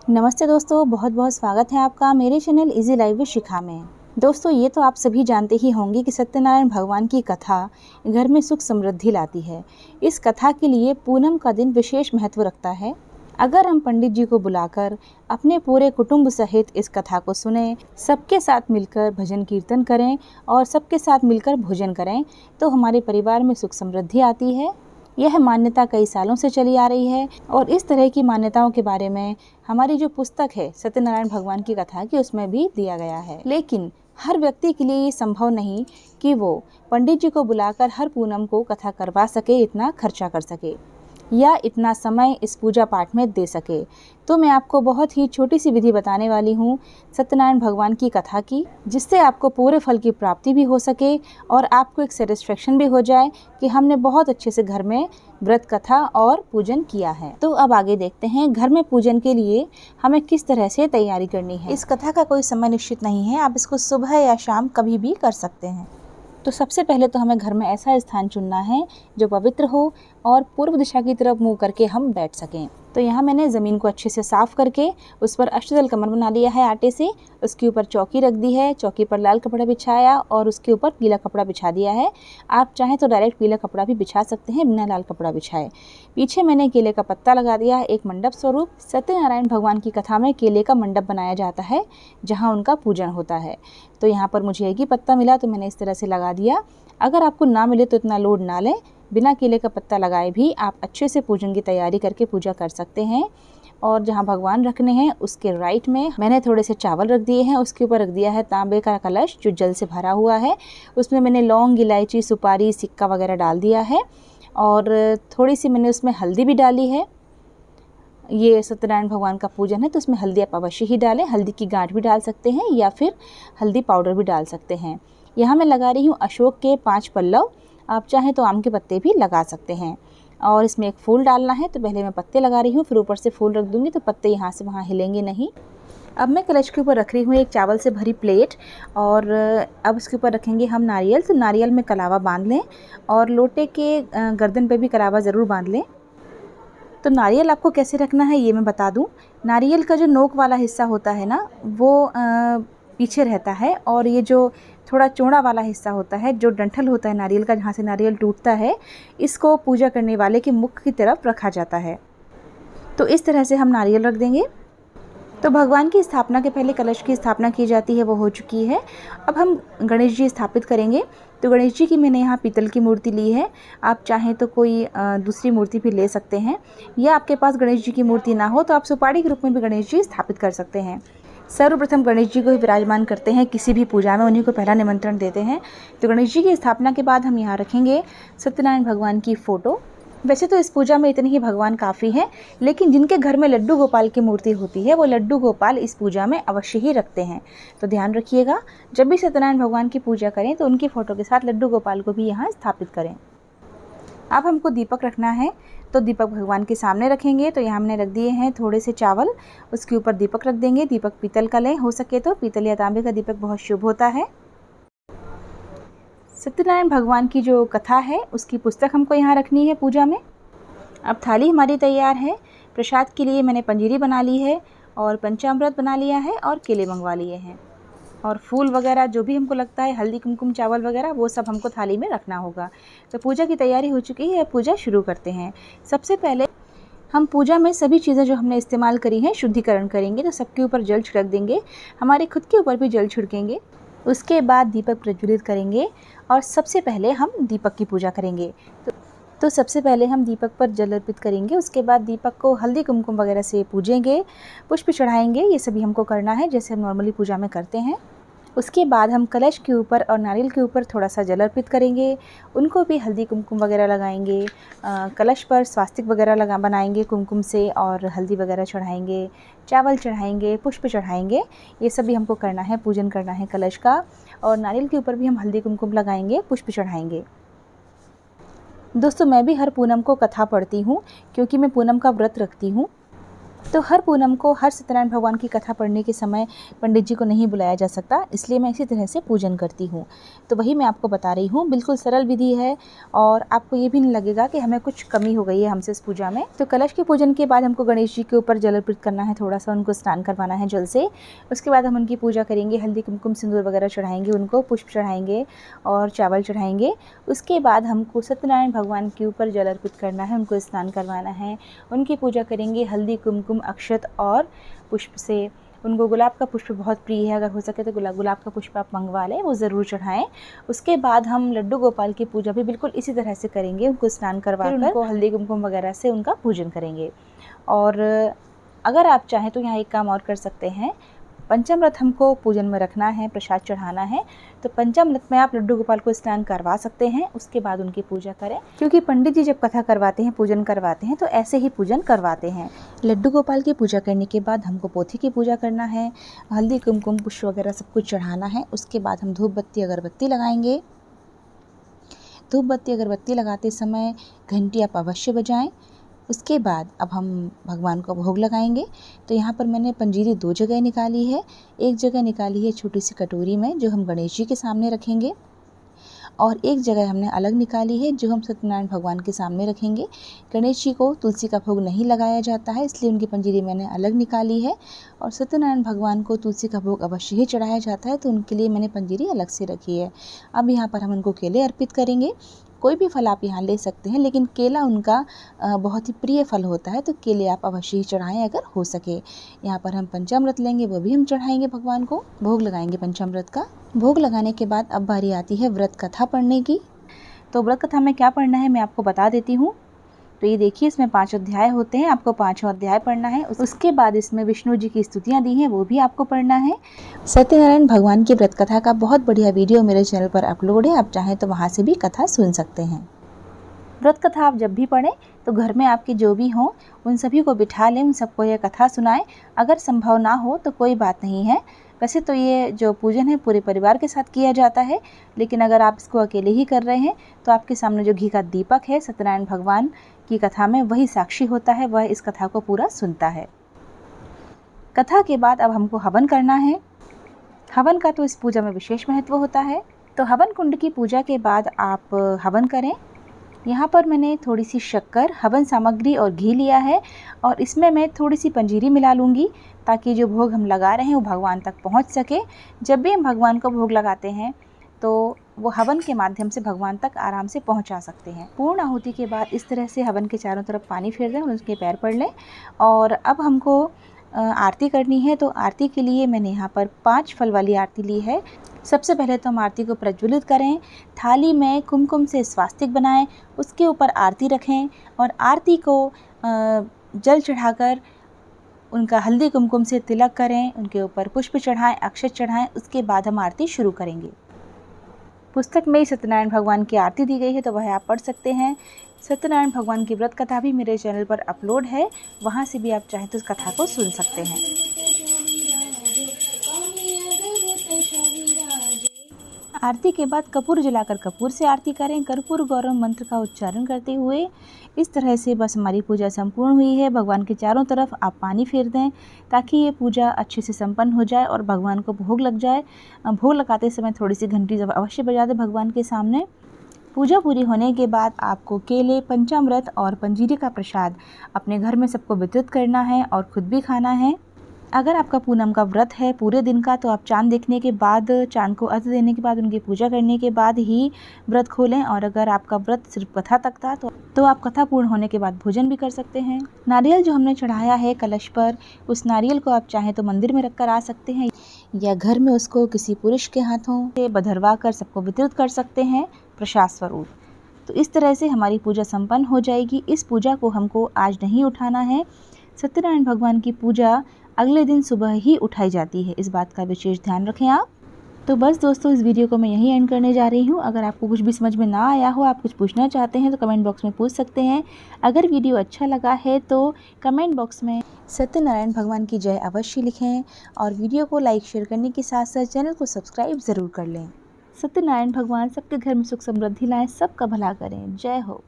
नमस्ते दोस्तों, बहुत बहुत स्वागत है आपका मेरे चैनल इजी लाइफ विद शिखा में। दोस्तों, ये तो आप सभी जानते ही होंगे कि सत्यनारायण भगवान की कथा घर में सुख समृद्धि लाती है। इस कथा के लिए पूनम का दिन विशेष महत्व रखता है। अगर हम पंडित जी को बुलाकर अपने पूरे कुटुंब सहित इस कथा को सुने, सबके साथ मिलकर भजन कीर्तन करें और सबके साथ मिलकर भोजन करें, तो हमारे परिवार में सुख समृद्धि आती है। यह मान्यता कई सालों से चली आ रही है और इस तरह की मान्यताओं के बारे में हमारी जो पुस्तक है सत्यनारायण भगवान की कथा की, उसमें भी दिया गया है। लेकिन हर व्यक्ति के लिए ये संभव नहीं कि वो पंडित जी को बुलाकर हर पूनम को कथा करवा सके, इतना खर्चा कर सके या इतना समय इस पूजा पाठ में दे सके। तो मैं आपको बहुत ही छोटी सी विधि बताने वाली हूँ सत्यनारायण भगवान की कथा की, जिससे आपको पूरे फल की प्राप्ति भी हो सके और आपको एक सेटिस्फेक्शन भी हो जाए कि हमने बहुत अच्छे से घर में व्रत कथा और पूजन किया है। तो अब आगे देखते हैं घर में पूजन के लिए हमें किस तरह से तैयारी करनी है। इस कथा का कोई समय निश्चित नहीं है, आप इसको सुबह या शाम कभी भी कर सकते हैं। तो सबसे पहले तो हमें घर में ऐसा स्थान चुनना है जो पवित्र हो और पूर्व दिशा की तरफ मुंह करके हम बैठ सकें। तो यहाँ मैंने ज़मीन को अच्छे से साफ़ करके उस पर अष्टदल कमर बना लिया है आटे से। उसके ऊपर चौकी रख दी है, चौकी पर लाल कपड़ा बिछाया और उसके ऊपर पीला कपड़ा बिछा दिया है। आप चाहें तो डायरेक्ट पीला कपड़ा भी बिछा सकते हैं बिना लाल कपड़ा बिछाए। पीछे मैंने केले का पत्ता लगा दिया है, एक मंडप स्वरूप। सत्यनारायण भगवान की कथा में केले का मंडप बनाया जाता है जहाँ उनका पूजन होता है। तो यहाँ पर मुझे एक ही पत्ता मिला तो मैंने इस तरह से लगा दिया। अगर आपको ना मिले तो इतना लोड ना लें, बिना केले का पत्ता लगाए भी आप अच्छे से पूजन की तैयारी करके पूजा कर सकते हैं। और जहाँ भगवान रखने हैं उसके राइट में मैंने थोड़े से चावल रख दिए हैं, उसके ऊपर रख दिया है तांबे का कलश जो जल से भरा हुआ है। उसमें मैंने लौंग, इलायची, सुपारी, सिक्का वगैरह डाल दिया है और थोड़ी सी मैंने उसमें हल्दी भी डाली है। ये सत्यनारायण भगवान का पूजन है तो उसमें हल्दी आप अवश्य ही डालें। हल्दी की गांठ भी डाल सकते हैं या फिर हल्दी पाउडर भी डाल सकते हैं। यहाँ मैं लगा रही हूँ अशोक के 5 पल्लव, आप चाहें तो आम के पत्ते भी लगा सकते हैं। और इसमें एक फूल डालना है तो पहले मैं पत्ते लगा रही हूँ, फिर ऊपर से फूल रख दूँगी तो पत्ते यहाँ से वहाँ हिलेंगे नहीं। अब मैं कलश के ऊपर रख रही हूँ एक चावल से भरी प्लेट और अब उसके ऊपर रखेंगे हम नारियल। तो नारियल में कलावा बांध लें और लोटे के गर्दन पे भी कलावा ज़रूर बांध लें। तो नारियल आपको कैसे रखना है ये मैं बता दूं। नारियल का जो नोक वाला हिस्सा होता है ना, वो पीछे रहता है और ये जो थोड़ा चौड़ा वाला हिस्सा होता है, जो डंठल होता है नारियल का, जहाँ से नारियल टूटता है, इसको पूजा करने वाले के मुख की तरफ रखा जाता है। तो इस तरह से हम नारियल रख देंगे। तो भगवान की स्थापना के पहले कलश की स्थापना की जाती है, वो हो चुकी है। अब हम गणेश जी स्थापित करेंगे। तो गणेश जी की मैंने यहाँ पीतल की मूर्ति ली है, आप चाहें तो कोई दूसरी मूर्ति भी ले सकते हैं, या आपके पास गणेश जी की मूर्ति ना हो तो आप सुपारी के रूप में भी गणेश जी स्थापित कर सकते हैं। सर्वप्रथम गणेश जी को ही विराजमान करते हैं किसी भी पूजा में, उन्हीं को पहला निमंत्रण देते हैं। तो गणेश जी की स्थापना के बाद हम यहाँ रखेंगे सत्यनारायण भगवान की फ़ोटो। वैसे तो इस पूजा में इतने ही भगवान काफ़ी हैं, लेकिन जिनके घर में लड्डू गोपाल की मूर्ति होती है वो लड्डू गोपाल इस पूजा में अवश्य ही रखते हैं। तो ध्यान रखिएगा, जब भी सत्यनारायण भगवान की पूजा करें तो उनकी फ़ोटो के साथ लड्डू गोपाल को भी यहाँ स्थापित करें। अब हमको दीपक रखना है, तो दीपक भगवान के सामने रखेंगे। तो यहाँ हमने रख दिए हैं थोड़े से चावल, उसके ऊपर दीपक रख देंगे। दीपक पीतल का लें, हो सके तो पीतल या तांबे का दीपक बहुत शुभ होता है। सत्यनारायण भगवान की जो कथा है उसकी पुस्तक हमको यहाँ रखनी है पूजा में। अब थाली हमारी तैयार है। प्रसाद के लिए मैंने पंजीरी बना ली है और पंचामृत बना लिया है और केले मंगवा लिए हैं और फूल वगैरह जो भी हमको लगता है, हल्दी, कुमकुम, चावल वगैरह, वो सब हमको थाली में रखना होगा। तो पूजा की तैयारी हो चुकी है, पूजा शुरू करते हैं। सबसे पहले हम पूजा में सभी चीज़ें जो हमने इस्तेमाल करी हैं शुद्धिकरण करेंगे। तो सबके ऊपर जल छिड़क देंगे, हमारे खुद के ऊपर भी जल छिड़केंगे। उसके बाद दीपक प्रज्वलित करेंगे और सबसे पहले हम दीपक की पूजा करेंगे। तो सबसे पहले हम दीपक पर जल अर्पित करेंगे, उसके बाद दीपक को हल्दी कुमकुम वगैरह से पूजेंगे, पुष्प चढ़ाएंगे। ये सभी हमको करना है जैसे हम नॉर्मली पूजा में करते हैं। उसके बाद हम कलश के ऊपर और नारियल के ऊपर थोड़ा सा जल अर्पित करेंगे, उनको भी हल्दी कुमकुम वगैरह लगाएंगे। कलश पर स्वास्तिक वगैरह बनाएंगे कुमकुम से और हल्दी वगैरह चढ़ाएंगे, चावल चढ़ाएंगे, पुष्प चढ़ाएंगे। ये सभी हमको करना है, पूजन करना है कलश का। और नारियल के ऊपर भी हम हल्दी कुमकुम लगाएंगे, पुष्प चढ़ाएंगे। दोस्तों, मैं भी हर पूनम को कथा पढ़ती हूँ क्योंकि मैं पूनम का व्रत रखती हूँ तो हर पूनम को हर सत्यनारायण भगवान की कथा पढ़ने के समय पंडित जी को नहीं बुलाया जा सकता, इसलिए मैं इसी तरह से पूजन करती हूँ। तो वही मैं आपको बता रही हूँ, बिल्कुल सरल विधि है और आपको ये भी नहीं लगेगा कि हमें कुछ कमी हो गई है हमसे इस पूजा में। तो कलश के पूजन के बाद हमको गणेश जी के ऊपर जल अर्पित करना है, थोड़ा सा उनको स्नान करवाना है जल से। उसके बाद हम उनकी पूजा करेंगे, हल्दी कुमकुम सिंदूर वगैरह चढ़ाएंगे, उनको पुष्प चढ़ाएंगे और चावल चढ़ाएंगे। उसके बाद हमको सत्यनारायण भगवान के ऊपर जल अर्पित करना है, उनको स्नान करवाना है, उनकी पूजा करेंगे हल्दी कुमकुम अक्षत और पुष्प से। उनको गुलाब का पुष्प बहुत प्रिय है, अगर हो सके तो गुलाब का पुष्प आप मंगवा लें, वो ज़रूर चढ़ाएं। उसके बाद हम लड्डू गोपाल की पूजा भी बिल्कुल इसी तरह से करेंगे, उनको स्नान करवाकर उनको हल्दी कुमकुम वगैरह से उनका पूजन करेंगे। और अगर आप चाहें तो यहाँ एक काम और कर सकते हैं, पंचामृत हमको पूजन में रखना है, प्रसाद चढ़ाना है, तो पंचामृत में आप लड्डू गोपाल को स्नान करवा सकते हैं, उसके बाद उनकी पूजा करें। क्योंकि पंडित जी जब कथा करवाते हैं, पूजन करवाते हैं, तो ऐसे ही पूजन करवाते हैं। लड्डू गोपाल की पूजा करने के बाद हमको पोथी की पूजा करना है, हल्दी कुमकुम पुष्प वगैरह सब कुछ चढ़ाना है। उसके बाद हम धूप बत्ती अगरबत्ती लगाएंगे। धूप बत्ती अगरबत्ती लगाते समय घंटी आप अवश्य बजाएं। उसके बाद अब हम भगवान को भोग लगाएंगे। तो यहाँ पर मैंने पंजीरी 2 जगह निकाली है। एक जगह निकाली है छोटी सी कटोरी में, जो हम गणेश जी के सामने रखेंगे, और एक जगह हमने अलग निकाली है जो हम सत्यनारायण भगवान के सामने रखेंगे। गणेश जी को तुलसी का भोग नहीं लगाया जाता है, इसलिए उनकी पंजीरी मैंने अलग निकाली है, और सत्यनारायण भगवान को तुलसी का भोग अवश्य ही चढ़ाया जाता है, तो उनके लिए मैंने पंजीरी अलग से रखी है। अब यहाँ पर हम उनको केले अर्पित करेंगे। कोई भी फल आप यहाँ ले सकते हैं, लेकिन केला उनका बहुत ही प्रिय फल होता है, तो केले आप अवश्य ही चढ़ाएं अगर हो सके। यहाँ पर हम पंचामृत लेंगे, वो भी हम चढ़ाएंगे भगवान को, भोग लगाएंगे पंचामृत का। भोग लगाने के बाद अब बारी आती है व्रत कथा पढ़ने की। तो व्रत कथा में क्या पढ़ना है मैं आपको बता देती हूँ। तो ये देखिए, इसमें 5 अध्याय होते हैं, आपको 5 अध्याय पढ़ना है। उसके बाद इसमें विष्णु जी की स्तुतियाँ दी हैं, वो भी आपको पढ़ना है। सत्यनारायण भगवान की व्रत कथा का बहुत बढ़िया वीडियो मेरे चैनल पर अपलोड है, आप चाहें तो वहाँ से भी कथा सुन सकते हैं। व्रत कथा आप जब भी पढ़ें तो घर में आपके जो भी हों उन सभी को बिठा लें, उन सबको यह कथा सुनाएं। अगर संभव ना हो तो कोई बात नहीं है, वैसे तो ये जो पूजन है पूरे परिवार के साथ किया जाता है, लेकिन अगर आप इसको अकेले ही कर रहे हैं तो आपके सामने जो घी का दीपक है सत्यनारायण भगवान की कथा में, वही साक्षी होता है, वह इस कथा को पूरा सुनता है। कथा के बाद अब हमको हवन करना है। हवन का तो इस पूजा में विशेष महत्व होता है। तो हवन कुंड की पूजा के बाद आप हवन करें। यहाँ पर मैंने थोड़ी सी शक्कर, हवन सामग्री और घी लिया है, और इसमें मैं थोड़ी सी पंजीरी मिला लूँगी, ताकि जो भोग हम लगा रहे हैं वो भगवान तक पहुँच सके। जब भी हम भगवान को भोग लगाते हैं तो वो हवन के माध्यम से भगवान तक आराम से पहुंचा सकते हैं। पूर्ण आहुति के बाद इस तरह से हवन के चारों तरफ पानी फेर दें और उसके पैर पड़ लें। और अब हमको आरती करनी है। तो आरती के लिए मैंने यहाँ पर 5 फल वाली आरती ली है। सबसे पहले तो हम आरती को प्रज्वलित करें, थाली में कुमकुम से स्वास्तिक बनाएं, उसके ऊपर आरती रखें और आरती को जल चढ़ाकर उनका हल्दी कुमकुम से तिलक करें, उनके ऊपर पुष्प चढ़ाएं, अक्षत चढ़ाएं। उसके बाद हम आरती शुरू करेंगे। पुस्तक में सत्यनारायण भगवान की आरती दी गई है, तो वह आप पढ़ सकते हैं। सत्यनारायण भगवान की व्रत कथा भी मेरे चैनल पर अपलोड है, वहाँ से भी आप चाहें तो उस कथा को सुन सकते हैं। आरती के बाद कपूर जलाकर कपूर से आरती करें। कर्पूर गौरव मंत्र का उच्चारण करते हुए इस तरह से बस हमारी पूजा संपूर्ण हुई है। भगवान के चारों तरफ आप पानी फेर दें, ताकि ये पूजा अच्छे से संपन्न हो जाए और भगवान को भोग लग जाए। भोग लगाते समय थोड़ी सी घंटी अवश्य बजा दें भगवान के सामने। पूजा पूरी होने के बाद आपको केले, पंचामृत और पंजीरी का प्रसाद अपने घर में सबको वितरित करना है और खुद भी खाना है। अगर आपका पूनम का व्रत है पूरे दिन का, तो आप चांद देखने के बाद, चांद को अर्घ्य देने के बाद, उनकी पूजा करने के बाद ही व्रत खोलें। और अगर आपका व्रत सिर्फ कथा तक था तो आप कथा पूर्ण होने के बाद भोजन भी कर सकते हैं। नारियल जो हमने चढ़ाया है कलश पर, उस नारियल को आप चाहें तो मंदिर में रखकर आ सकते हैं, या घर में उसको किसी पुरुष के हाथों से बधरवा कर सबको वितरित कर सकते हैं प्रसाद स्वरूप। तो इस तरह से हमारी पूजा संपन्न हो जाएगी। इस पूजा को हमको आज नहीं उठाना है। सत्यनारायण भगवान की पूजा अगले दिन सुबह ही उठाई जाती है, इस बात का विशेष ध्यान रखें आप। तो बस दोस्तों, इस वीडियो को मैं यहीं एंड करने जा रही हूँ। अगर आपको कुछ भी समझ में ना आया हो, आप कुछ पूछना चाहते हैं, तो कमेंट बॉक्स में पूछ सकते हैं। अगर वीडियो अच्छा लगा है तो कमेंट बॉक्स में सत्यनारायण भगवान की जय अवश्य लिखें, और वीडियो को लाइक शेयर करने के साथ साथ चैनल को सब्सक्राइब ज़रूर कर लें। सत्यनारायण भगवान सबके घर में सुख समृद्धि लाएं, सबका भला करें। जय हो।